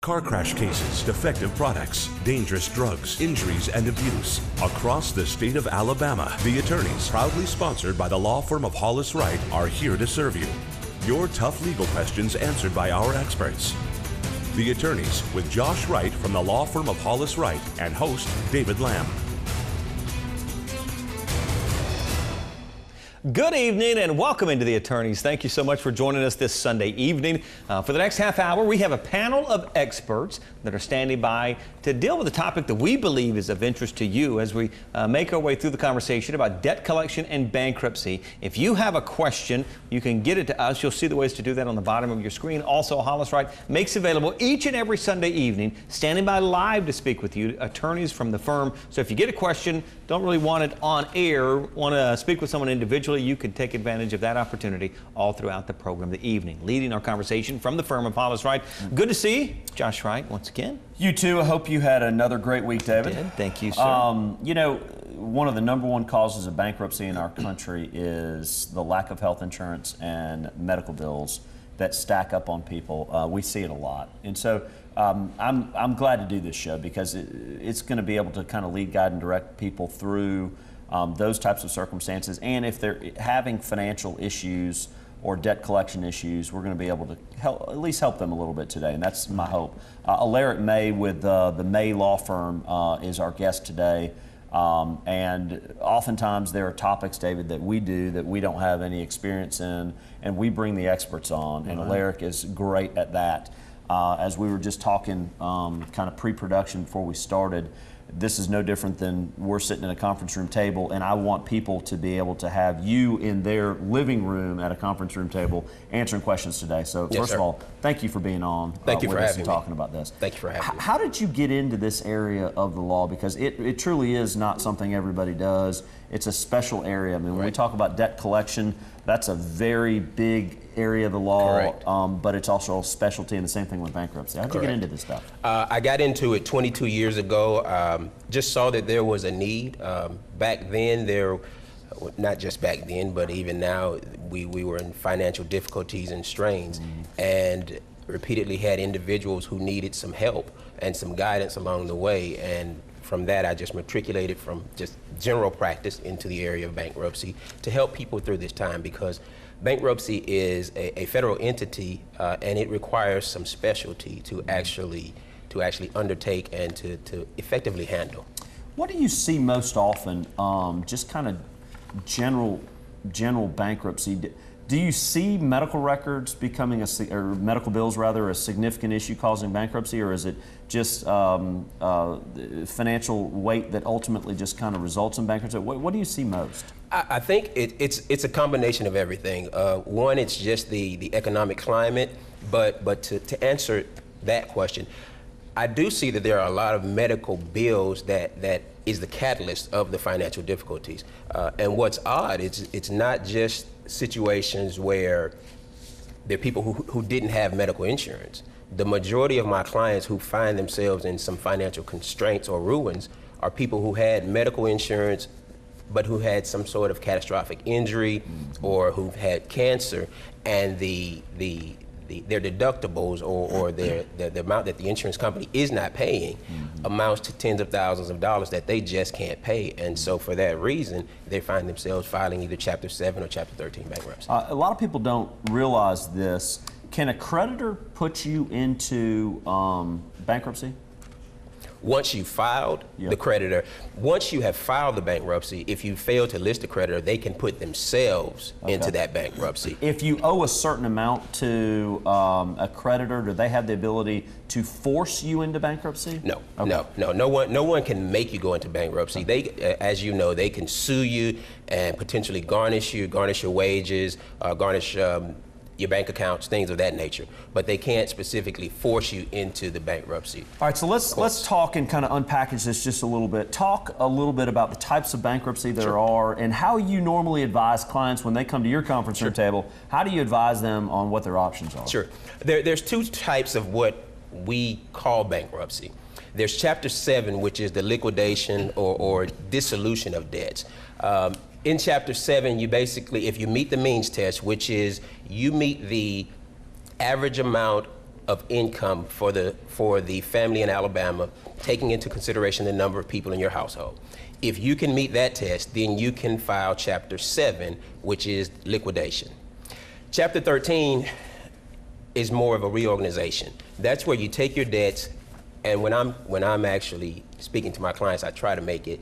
car crash cases, defective products, dangerous drugs, injuries, and abuse. Across the state of Alabama, the attorneys, proudly sponsored by the law firm of Hollis Wright, are here to serve you. Your tough legal questions answered by our experts. The Attorneys with Josh Wright from the law firm of Hollis Wright and host David Lamb. Good evening and welcome into The Attorneys. Thank you so much for joining us this Sunday evening. For the next half hour, we have a panel of experts that are standing by to deal with a topic that we believe is of interest to you as we make our way through the conversation about debt collection and bankruptcy. If you have a question, you can get it to us. You'll see the ways to do that on the bottom of your screen. Also, Hollis Wright makes available each and every Sunday evening, standing by live to speak with you, attorneys from the firm. So if you get a question, don't really want it on air, want to speak with someone individually, you can take advantage of that opportunity all throughout the program the evening. Leading our conversation from the firm of Hollis Wright. Good to see you, Josh Wright, once again. You too. I hope you had another great week, David. I did. Thank you, sir. You know, one of the number one causes of bankruptcy in our country is the lack of health insurance and medical bills that stack up on people. We see it a lot. And so I'm glad to do this show because it's going to be able to kind of lead, guide, and direct people through those types of circumstances. And if they're having financial issues or debt collection issues, we're going to be able to at least help them a little bit today, and that's my hope. Alaric May with the May Law Firm is our guest today. And oftentimes there are topics, David, that we do that we don't have any experience in, and we bring the experts on, and Alaric is great at that. As we were just talking kind of pre-production before we started, this is no different than we're sitting at a conference room table, and I want people to be able to have you in their living room at a conference room table answering questions today. So first of all, thank you for being on. Thank you for having me. Talking about this. Thank you for having me. How did you get into this area of the law? Because it truly is not something everybody does. It's a special area. I mean, when we talk about debt collection, that's a very big area of the law, but it's also a specialty, and the same thing with bankruptcy. How did you get into this stuff? I got into it 22 years ago. Just saw that there was a need. Back then, not just back then, but even now, we were in financial difficulties and strains, and repeatedly had individuals who needed some help and some guidance along the way. And from that, I just matriculated from just general practice into the area of bankruptcy to help people through this time, because bankruptcy is a federal entity, and it requires some specialty to actually undertake and to effectively handle. What do you see most often, just kind of general bankruptcy? Do you see medical records becoming or medical bills rather, a significant issue causing bankruptcy, or is it just financial weight that ultimately just kind of results in bankruptcy? What do you see most? I think it's a combination of everything. One, it's just the economic climate, but to answer that question, I do see that there are a lot of medical bills that is the catalyst of the financial difficulties. And what's odd, it's not just situations where there are people who didn't have medical insurance. The majority of my clients who find themselves in some financial constraints or ruins are people who had medical insurance, but who had some sort of catastrophic injury or who've had cancer, and their deductibles or the amount that the insurance company is not paying amounts to tens of thousands of dollars that they just can't pay. And so for that reason, they find themselves filing either Chapter 7 or Chapter 13 bankruptcy. A lot of people don't realize this. Can a creditor put you into bankruptcy? Once you filed the creditor, once you have filed the bankruptcy, if you fail to list a creditor, they can put themselves into that bankruptcy. If you owe a certain amount to a creditor, do they have the ability to force you into bankruptcy? No, no one can make you go into bankruptcy. They, as you know, they can sue you and potentially garnish your wages, garnish your bank accounts, things of that nature, but they can't specifically force you into the bankruptcy. All right, so let's talk and kind of unpackage this just a little bit. Talk a little bit about the types of bankruptcy there are and how you normally advise clients when they come to your conference room table. How do you advise them on what their options are? Sure. There's two types of what we call bankruptcy. There's Chapter 7, which is the liquidation or dissolution of debts. In Chapter 7, you basically, if you meet the means test, which is you meet the average amount of income for the family in Alabama, taking into consideration the number of people in your household. If you can meet that test, then you can file Chapter 7, which is liquidation. Chapter 13 is more of a reorganization. That's where you take your debts, and when I'm actually speaking to my clients, I try to make it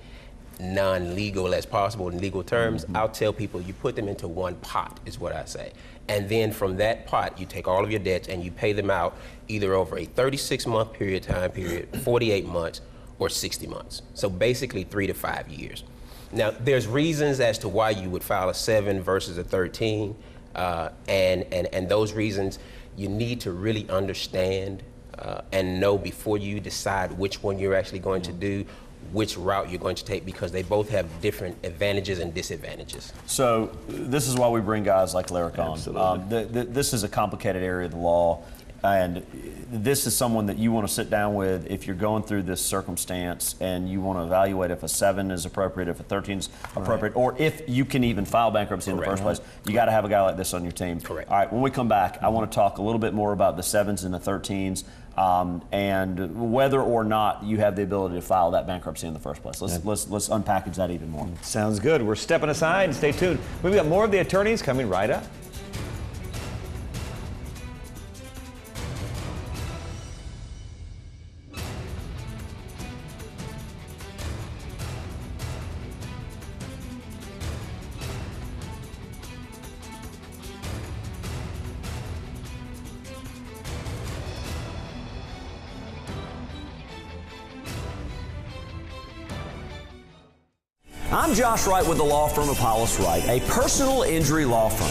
non-legal as possible in legal terms. I'll tell people you put them into one pot, is what I say. And then from that pot, you take all of your debts and you pay them out either over a 36-month time period, 48 months, or 60 months. So basically 3 to 5 years. Now, there's reasons as to why you would file a 7 versus a 13, and those reasons you need to really understand and know before you decide which one you're actually going to do, which route you're going to take, because they both have different advantages and disadvantages. So this is why we bring guys like Alaric on. This is a complicated area of the law, and this is someone that you want to sit down with if you're going through this circumstance and you want to evaluate if a 7 is appropriate, if a 13 is appropriate, or if you can even file bankruptcy in the first place. You got to have a guy like this on your team. Correct. All right, when we come back, I want to talk a little bit more about the 7s and the 13s. And whether or not you have the ability to file that bankruptcy in the first place. Let's unpackage that even more. Sounds good. We're stepping aside. Stay tuned. We've got more of the attorneys coming right up. I'm Josh Wright with the law firm of Hollis Wright, a personal injury law firm.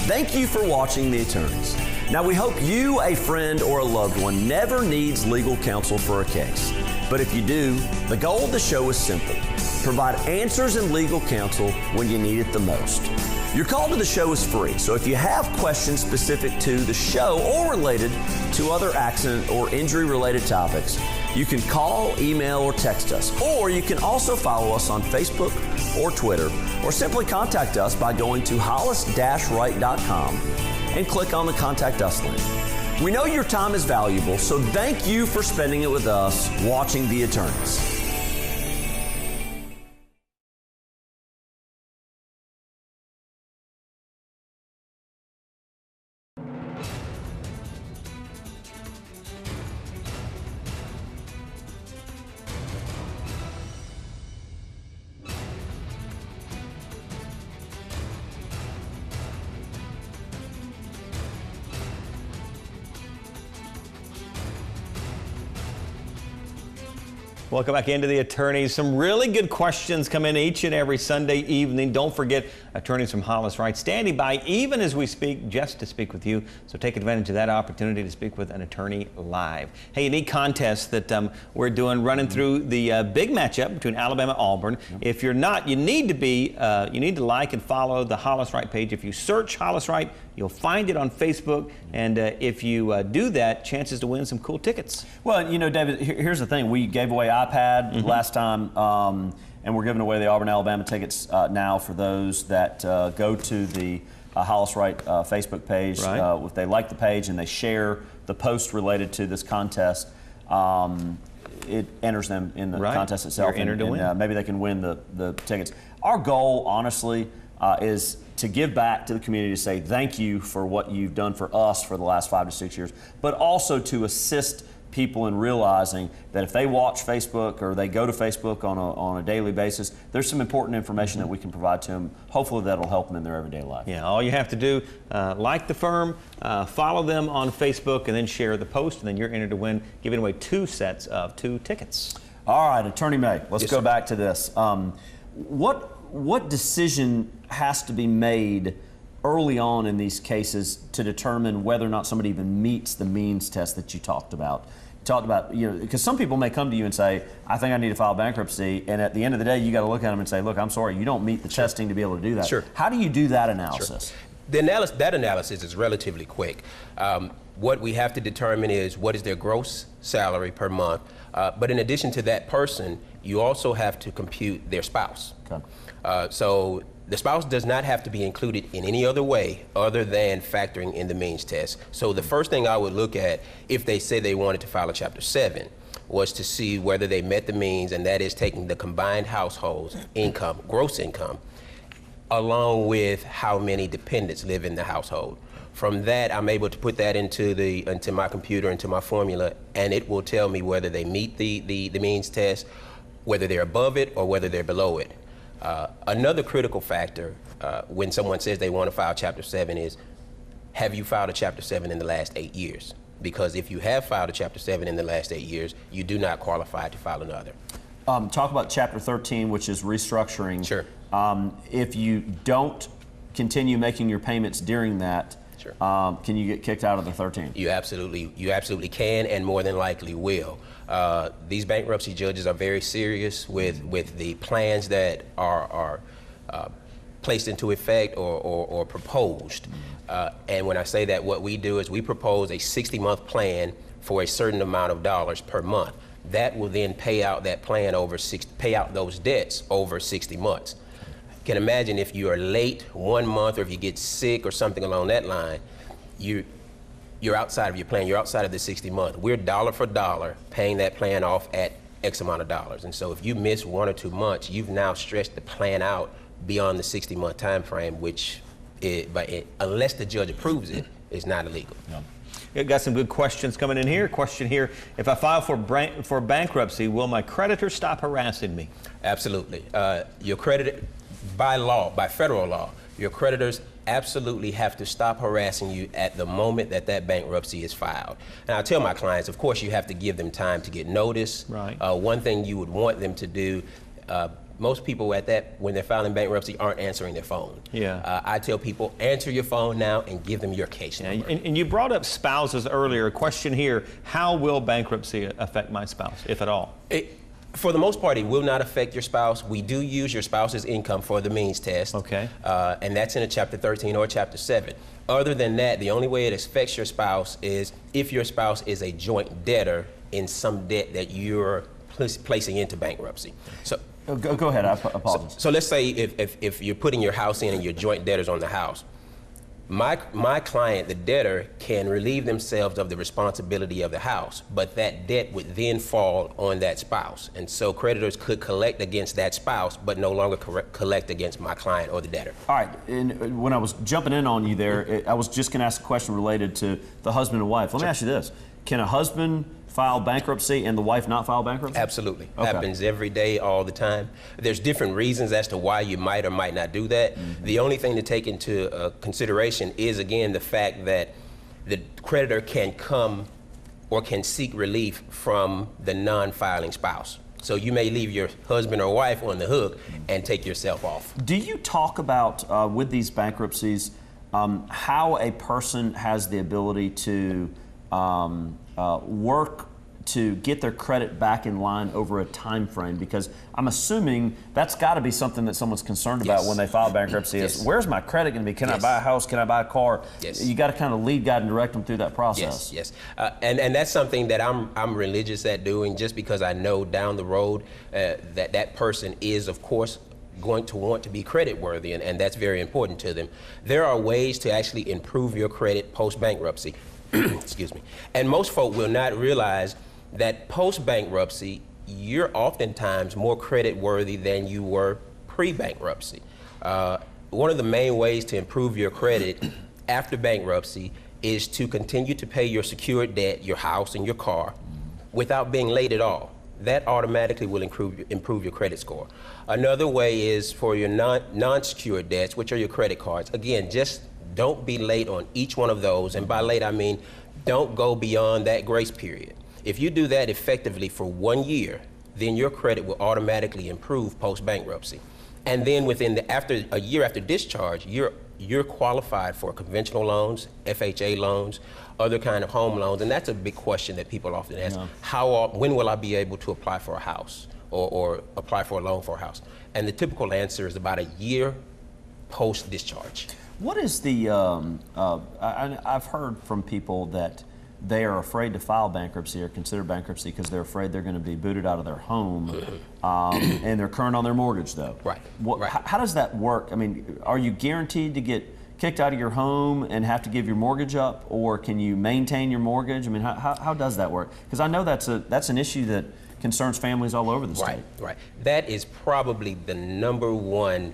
Thank you for watching The Attorneys. Now, we hope you, a friend, or a loved one never needs legal counsel for a case. But if you do, the goal of the show is simple. Provide answers and legal counsel when you need it the most. Your call to the show is free, so if you have questions specific to the show or related to other accident or injury-related topics, you can call, email, or text us. Or you can also follow us on Facebook or Twitter, or simply contact us by going to hollis-wright.com and click on the Contact Us link. We know your time is valuable, so thank you for spending it with us watching The Attorneys. Welcome back into The Attorneys. Some really good questions come in each and every Sunday evening. Don't forget, attorneys from Hollis Wright standing by even as we speak, just to speak with you. So take advantage of that opportunity to speak with an attorney live. Hey, a neat contest that we're doing, running through the big matchup between Alabama and Auburn. If you're not, you need to like and follow the Hollis Wright page. If you search Hollis Wright, you'll find it on Facebook, and if you do that, chances to win some cool tickets. Well, you know, David, here's the thing. We gave away iPad last time, and we're giving away the Auburn, Alabama tickets now for those that go to the Hollis Wright Facebook page. If they like the page and they share the post related to this contest, it enters them in the contest itself. You're entered to win. Maybe they can win the tickets. Our goal, honestly, is to give back to the community, to say thank you for what you've done for us for the last 5 to 6 years, but also to assist people in realizing that if they watch Facebook or they go to Facebook on a daily basis, there's some important information that we can provide to them. Hopefully that'll help them in their everyday life. Yeah, all you have to do, like the firm, follow them on Facebook, and then share the post, and then you're entered to win, giving away 2 sets of 2 tickets. All right, Attorney May, let's go back to this. What decision has to be made early on in these cases to determine whether or not somebody even meets the means test that you talked about? You know, because some people may come to you and say, I think I need to file bankruptcy, and at the end of the day, you got to look at them and say, look, I'm sorry, you don't meet the testing to be able to do that. Sure. How do you do that analysis? That analysis is relatively quick. What we have to determine is what is their gross salary per month. But in addition to that person, you also have to compute their spouse. Okay. So the spouse does not have to be included in any other way other than factoring in the means test. So the first thing I would look at if they say they wanted to file a Chapter 7 was to see whether they met the means, and that is taking the combined household's income, gross income, along with how many dependents live in the household. From that, I'm able to put that into my computer, into my formula, and it will tell me whether they meet the means test, whether they're above it or whether they're below it. Another critical factor when someone says they want to file Chapter 7 is, have you filed a Chapter 7 in the last 8 years? Because if you have filed a Chapter 7 in the last 8 years, you do not qualify to file another. Talk about Chapter 13, which is restructuring. Sure. If you don't continue making your payments during that, sure. Can you get kicked out of the 13? You absolutely can, and more than likely will. These bankruptcy judges are very serious with the plans that are placed into effect or proposed. And when I say that, what we do is we propose a 60-month plan for a certain amount of dollars per month. That will then pay out that plan pay out those debts over 60 months. Can imagine if you are late 1 month, or if you get sick or something along that line, you're outside of your plan. You're outside of the 60 month. We're dollar for dollar paying that plan off at X amount of dollars. And so if you miss 1 or 2 months, you've now stretched the plan out beyond the 60-month time frame, which, unless the judge approves it, is not illegal. Yeah. We've got some good questions coming in here. Question here: if I file for bankruptcy, will my creditor stop harassing me? Absolutely. Your creditor, by federal law, your creditors absolutely have to stop harassing you at the moment that bankruptcy is filed. And I tell my clients, of course, you have to give them time to get notice. Right. One thing you would want them to do, most people when they're filing bankruptcy, aren't answering their phone. Yeah. I tell people, answer your phone now and give them your case number. And you brought up spouses earlier. A question here: how will bankruptcy affect my spouse, if at all? For the most part, it will not affect your spouse. We do use your spouse's income for the means test. Okay. And that's in a Chapter 13 or Chapter 7. Other than that, the only way it affects your spouse is if your spouse is a joint debtor in some debt that you're placing into bankruptcy. So go ahead. I apologize. So let's say if you're putting your house in and you're joint debtors on the house, my client, the debtor, can relieve themselves of the responsibility of the house, but that debt would then fall on that spouse. And so creditors could collect against that spouse, but no longer collect against my client or the debtor. All right, and when I was jumping in on you there, I was just going to ask a question related to the husband and wife. Let me ask you this. Can a husband file bankruptcy and the wife not file bankruptcy? Absolutely. Okay. Happens every day, all the time. There's different reasons as to why you might or might not do that. Mm-hmm. The only thing to take into consideration is, again, the fact that the creditor can come or can seek relief from the non-filing spouse. So you may leave your husband or wife on the hook and take yourself off. Do you talk about, with these bankruptcies, how a person has the ability to work to get their credit back in line over a time frame? Because I'm assuming that's got to be something that someone's concerned about when they file bankruptcy. Is where's my credit going to be? Can I buy a house? Can I buy a car? You got to kind of lead, guide, and direct them through that process. Yes. And that's something that I'm religious at doing, just because I know down the road that person is, of course, going to want to be credit worthy, and that's very important to them. There are ways to actually improve your credit post-bankruptcy. Excuse me. And most folk will not realize that post-bankruptcy, you're oftentimes more credit worthy than you were pre-bankruptcy. One of the main ways to improve your credit after bankruptcy is to continue to pay your secured debt, your house and your car, without being late at all. That automatically will improve your credit score. Another way is for your non-secured debts, which are your credit cards. Again, just don't be late on each one of those. And by late, I mean don't go beyond that grace period. If you do that effectively for 1 year, then your credit will automatically improve post-bankruptcy. And then after a year after discharge, you're qualified for conventional loans, FHA loans, other kind of home loans. And that's a big question that people often ask. Yeah. When will I be able to apply for a house or apply for a loan for a house? And the typical answer is about a year post-discharge. What is the, I've heard from people that they are afraid to file bankruptcy or consider bankruptcy because they're afraid they're going to be booted out of their home, and they're current on their mortgage though. Right. How does that work? I mean, are you guaranteed to get kicked out of your home and have to give your mortgage up, or can you maintain your mortgage? I mean, how does that work? Because I know that's an issue that concerns families all over the state. Right. That is probably the number one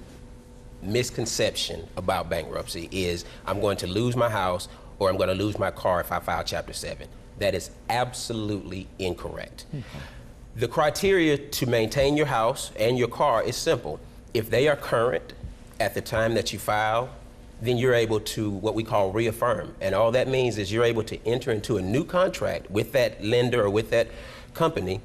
misconception about bankruptcy is I'm going to lose my house or I'm going to lose my car if I file Chapter 7. That is absolutely incorrect. The criteria to maintain your house and your car is simple. If they are current at the time that you file, then you're able to what we call reaffirm. And all that means is you're able to enter into a new contract with that lender or with that company,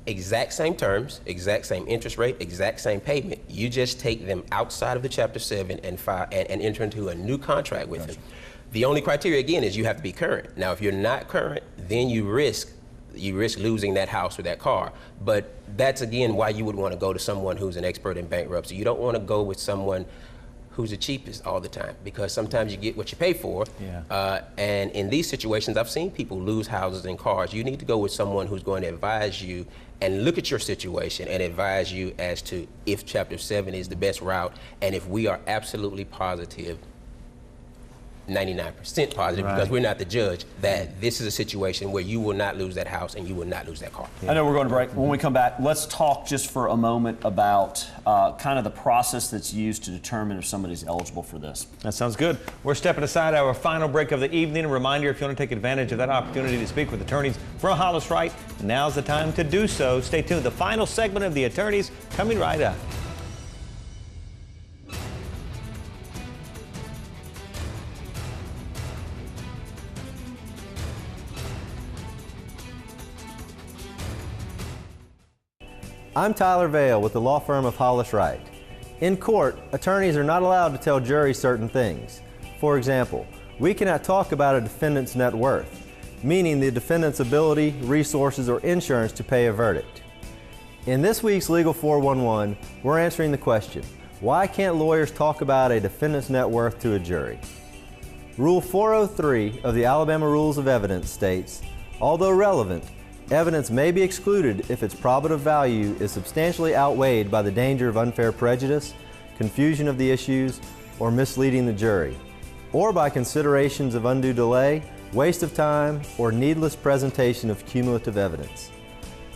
exact same terms, exact same interest rate, exact same payment. You just take them outside of the Chapter 7 and file and enter into a new contract with them. The only criteria, again, is you have to be current. Now, if you're not current, then you risk losing that house or that car. But that's, again, why you would want to go to someone who's an expert in bankruptcy. You don't want to go with someone who's the cheapest all the time, because sometimes you get what you pay for. And in these situations, I've seen people lose houses and cars. You need to go with someone who's going to advise you and look at your situation and advise you as to if Chapter 7 is the best route, and if we are absolutely positive, 99% positive, because we're not the judge, that this is a situation where you will not lose that house and you will not lose that car. I know we're going to break. When we come back, let's talk just for a moment about kind of the process that's used to determine if somebody's eligible for this. That sounds good. We're stepping aside our final break of the evening. A reminder, if you want to take advantage of that opportunity to speak with attorneys from Hollis Wright, now's the time to do so. Stay tuned. The final segment of The Attorneys coming right up. I'm Tyler Vail with the law firm of Hollis Wright. In court, attorneys are not allowed to tell juries certain things. For example, we cannot talk about a defendant's net worth, meaning the defendant's ability, resources, or insurance to pay a verdict. In this week's Legal 411, we're answering the question, why can't lawyers talk about a defendant's net worth to a jury? Rule 403 of the Alabama Rules of Evidence states, although relevant, evidence may be excluded if its probative value is substantially outweighed by the danger of unfair prejudice, confusion of the issues, or misleading the jury, or by considerations of undue delay, waste of time, or needless presentation of cumulative evidence.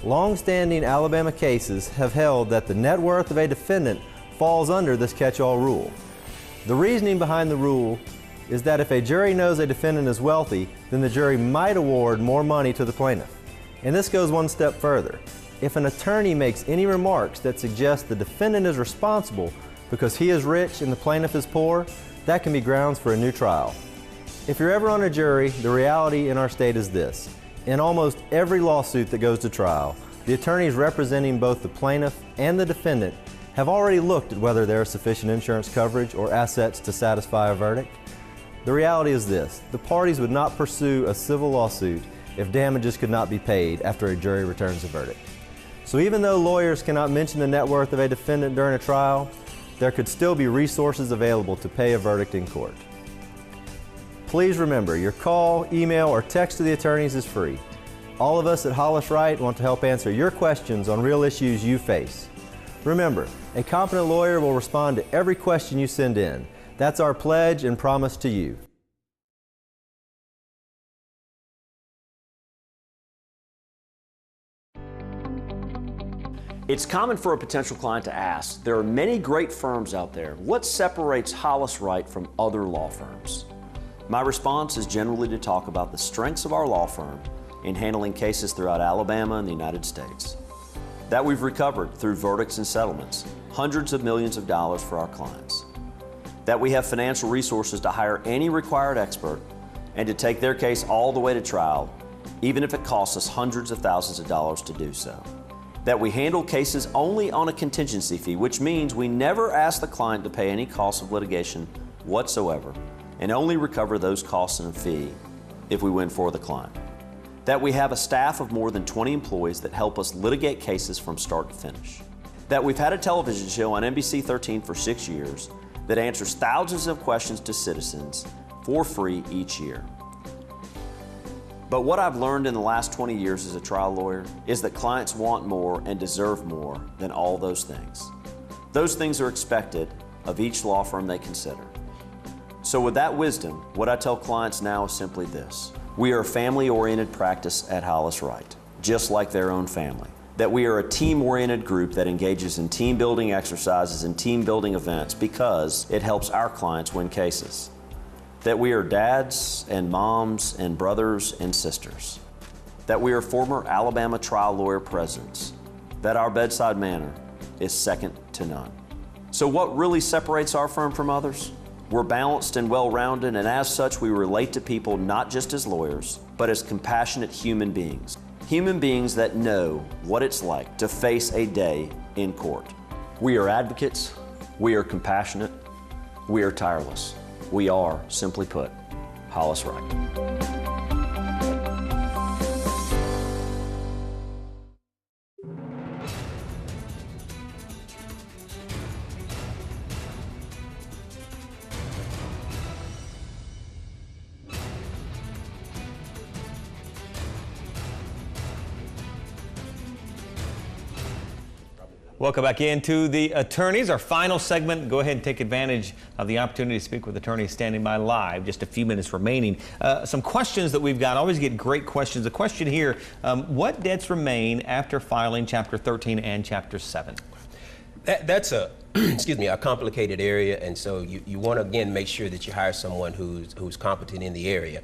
Long-standing Alabama cases have held that the net worth of a defendant falls under this catch-all rule. The reasoning behind the rule is that if a jury knows a defendant is wealthy, then the jury might award more money to the plaintiff. And this goes one step further. If an attorney makes any remarks that suggest the defendant is responsible because he is rich and the plaintiff is poor, that can be grounds for a new trial. If you're ever on a jury, the reality in our state is this. In almost every lawsuit that goes to trial, the attorneys representing both the plaintiff and the defendant have already looked at whether there is sufficient insurance coverage or assets to satisfy a verdict. The reality is this. The parties would not pursue a civil lawsuit if damages could not be paid after a jury returns a verdict. So even though lawyers cannot mention the net worth of a defendant during a trial, there could still be resources available to pay a verdict in court. Please remember, your call, email, or text to the attorneys is free. All of us at Hollis Wright want to help answer your questions on real issues you face. Remember, a competent lawyer will respond to every question you send in. That's our pledge and promise to you. It's common for a potential client to ask, there are many great firms out there. What separates Hollis Wright from other law firms? My response is generally to talk about the strengths of our law firm in handling cases throughout Alabama and the United States. That we've recovered through verdicts and settlements, hundreds of millions of dollars for our clients. That we have financial resources to hire any required expert and to take their case all the way to trial, even if it costs us hundreds of thousands of dollars to do so. That we handle cases only on a contingency fee, which means we never ask the client to pay any costs of litigation whatsoever, and only recover those costs in a fee if we win for the client. That we have a staff of more than 20 employees that help us litigate cases from start to finish. That we've had a television show on NBC 13 for 6 years, that answers thousands of questions to citizens for free each year. But what I've learned in the last 20 years as a trial lawyer is that clients want more and deserve more than all those things. Those things are expected of each law firm they consider. So with that wisdom, what I tell clients now is simply this. We are a family-oriented practice at Hollis Wright, just like their own family. That we are a team-oriented group that engages in team-building exercises and team-building events because it helps our clients win cases. That we are dads and moms and brothers and sisters. That we are former Alabama trial lawyer presidents. That our bedside manner is second to none. So what really separates our firm from others? We're balanced and well-rounded, and as such, we relate to people not just as lawyers, but as compassionate human beings. Human beings that know what it's like to face a day in court. We are advocates, we are compassionate, we are tireless. We are, simply put, Hollis Wright. Welcome back into the attorneys. Our final segment. Go ahead and take advantage of the opportunity to speak with attorneys standing by live. Just a few minutes remaining. Some questions that we've got. Always get great questions. A question here, what debts remain after filing Chapter 13 and Chapter 7? That's a excuse me, a complicated area, and so you want to again make sure that you hire someone who's competent in the area,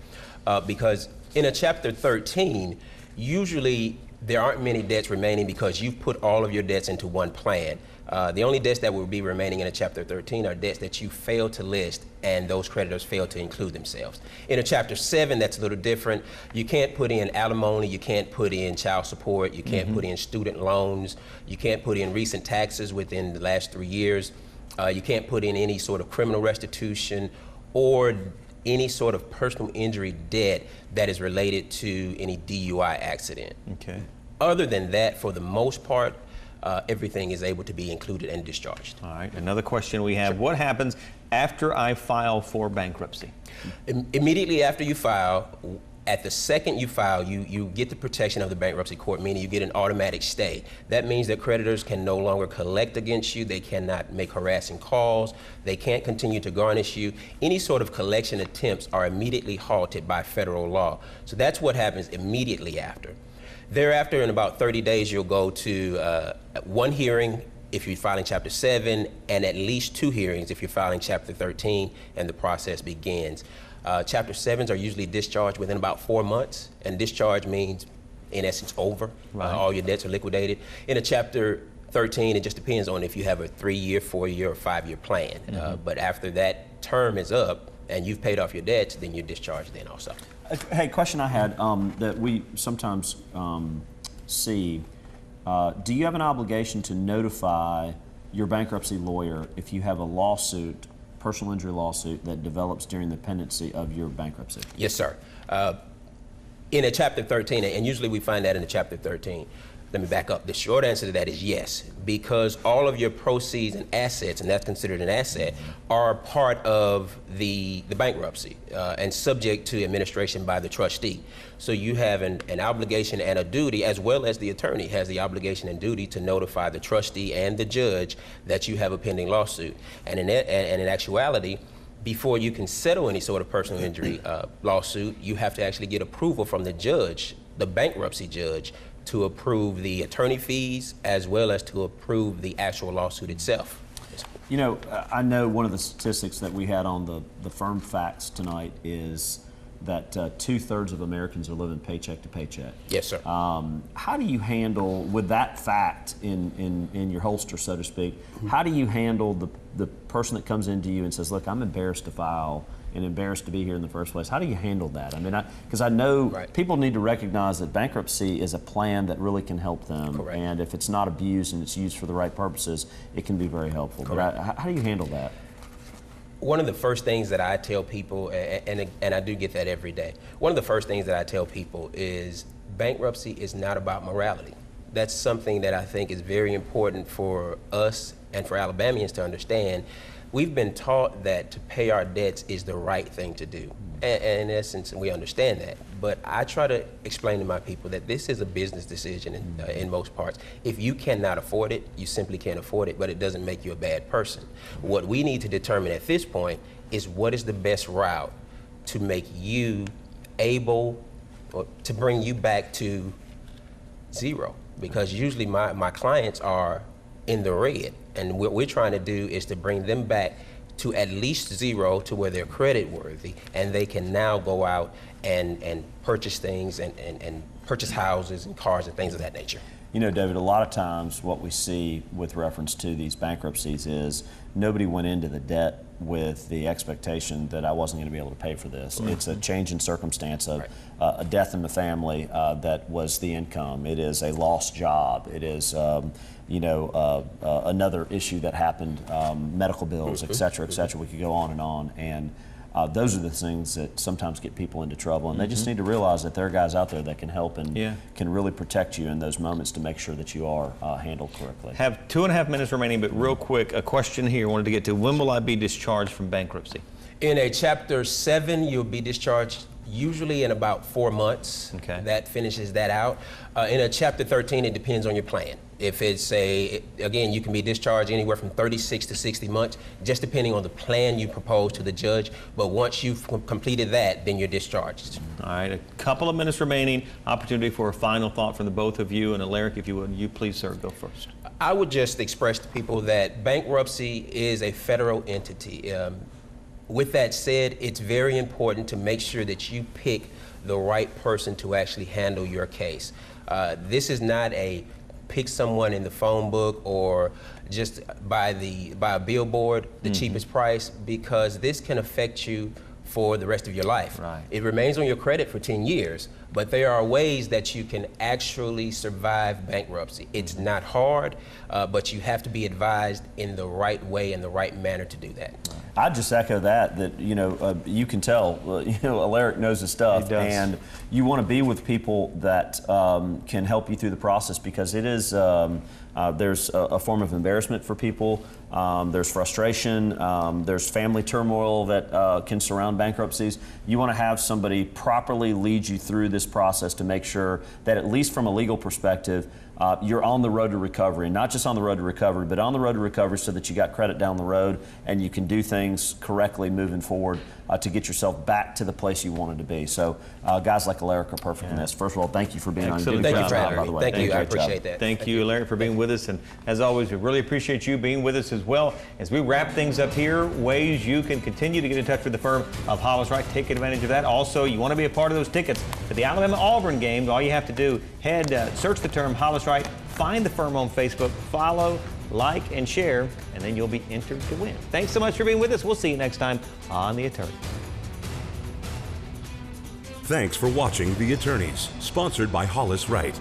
because in a Chapter 13, usually there aren't many debts remaining because you've put all of your debts into one plan. The only debts that will be remaining in a Chapter 13 are debts that you failed to list and those creditors failed to include themselves. In a Chapter 7, that's a little different. You can't put in alimony, you can't put in child support, you can't put in student loans, you can't put in recent taxes within the last 3 years, you can't put in any sort of criminal restitution or any sort of personal injury debt that is related to any DUI accident. Okay. Other than that, for the most part, everything is able to be included and discharged. All right, another question we have. Sure. What happens after I file for bankruptcy? Immediately after you file, at the second you file, you get the protection of the bankruptcy court, meaning you get an automatic stay. That means that creditors can no longer collect against you. They cannot make harassing calls. They can't continue to garnish you. Any sort of collection attempts are immediately halted by federal law. So that's what happens immediately after. Thereafter, in about 30 days, you'll go to one hearing if you're filing Chapter 7, and at least 2 hearings if you're filing Chapter 13, and the process begins. Chapter 7s are usually discharged within about 4 months, and discharge means, in essence, over. Right. All your debts are liquidated. In a Chapter 13, it just depends on if you have a 3-year, 4-year, or 5-year plan. But after that term is up and you've paid off your debts, then you're discharged then also. Hey, question I had that we sometimes see, do you have an obligation to notify your bankruptcy lawyer if you have a lawsuit, personal injury lawsuit, that develops during the pendency of your bankruptcy? Yes, sir. In a Chapter 13, and usually we find that in a Chapter 13, let me back up. The short answer to that is yes, because all of your proceeds and assets, and that's considered an asset, are part of the bankruptcy and subject to administration by the trustee. So you have an obligation and a duty, as well as the attorney has the obligation and duty to notify the trustee and the judge that you have a pending lawsuit. And in actuality, before you can settle any sort of personal injury lawsuit, you have to actually get approval from the judge, the bankruptcy judge, to approve the attorney fees as well as to approve the actual lawsuit itself. You know, I know one of the statistics that we had on the firm facts tonight is that 2/3 of Americans are living paycheck to paycheck. Yes, sir. How do you handle, with that fact in your holster, so to speak, how do you handle the person that comes into you and says, look, I'm embarrassed to file and embarrassed to be here in the first place? How do you handle that? I mean, because I know people need to recognize that bankruptcy is a plan that really can help them. Correct. And if it's not abused and it's used for the right purposes, it can be very helpful. Correct. But how do you handle that? One of the first things that I tell people, and I do get that every day, one of the first things that I tell people is bankruptcy is not about morality. That's something that I think is very important for us and for Alabamians to understand. we've been taught that to pay our debts is the right thing to do. And in essence, we understand that. But I try to explain to my people that this is a business decision in most parts. If you cannot afford it, you simply can't afford it, but it doesn't make you a bad person. What we need to determine at this point is what is the best route to make you able, or to bring you back to zero. Because usually my clients are in the red, and what we're trying to do is to bring them back to at least zero, to where they're credit worthy, and they can now go out and purchase things and purchase houses and cars and things of that nature. You know, David, a lot of times what we see with reference to these bankruptcies is nobody went into the debt with the expectation that I wasn't going to be able to pay for this. Mm-hmm. It's a change in circumstance of a death in the family that was the income. It is a lost job. It is another issue that happened, medical bills, et cetera, et cetera. We could go on. And those are the things that sometimes get people into trouble. And they just need to realize that there are guys out there that can help and can really protect you in those moments to make sure that you are handled correctly. Have 2.5 minutes remaining, but real quick, a question here I wanted to get to. When will I be discharged from bankruptcy? In a Chapter 7, you'll be discharged usually in about 4 months. Okay. That finishes that out. In a Chapter 13, it depends on your plan. If it's again, you can be discharged anywhere from 36 to 60 months, just depending on the plan you propose to the judge. But once you've completed that, then you're discharged. All right, a couple of minutes remaining. Opportunity for a final thought from the both of you. And Alaric, if you would, you please, sir, go first. I would just express to people that bankruptcy is a federal entity. With that said, it's very important to make sure that you pick the right person to actually handle your case. This is not a pick someone in the phone book or just by a billboard, the cheapest price, because this can affect you for the rest of your life. Right. It remains on your credit for 10 years, but there are ways that you can actually survive bankruptcy. It's not hard, but you have to be advised in the right way and the right manner to do that. I'd just echo that you can tell, Alaric knows his stuff, and you want to be with people that can help you through the process, because it is, there's a form of embarrassment for people, there's frustration, there's family turmoil that can surround bankruptcies. You want to have somebody properly lead you through this process to make sure that, at least from a legal perspective, you're on the road to recovery, and not just on the road to recovery, but on the road to recovery so that you got credit down the road and you can do things correctly moving forward to get yourself back to the place you wanted to be. So guys like Alaric are perfect in this. First of all, thank you for being Excellent. on. Thank you for job, having by me. the way. Thank you. I appreciate that. Thank you, Alaric, for being with us. And as always, we really appreciate you being with us as well. As we wrap things up here, ways you can continue to get in touch with the firm of Hollis Wright. Take advantage of that. Also, you want to be a part of those tickets to the Alabama-Auburn game. All you have to do, search the term Hollis Wright, find the firm on Facebook, follow, like, and share, and then you'll be entered to win. Thanks so much for being with us. We'll see you next time on The Attorney. Thanks for watching The Attorneys, sponsored by Hollis Wright.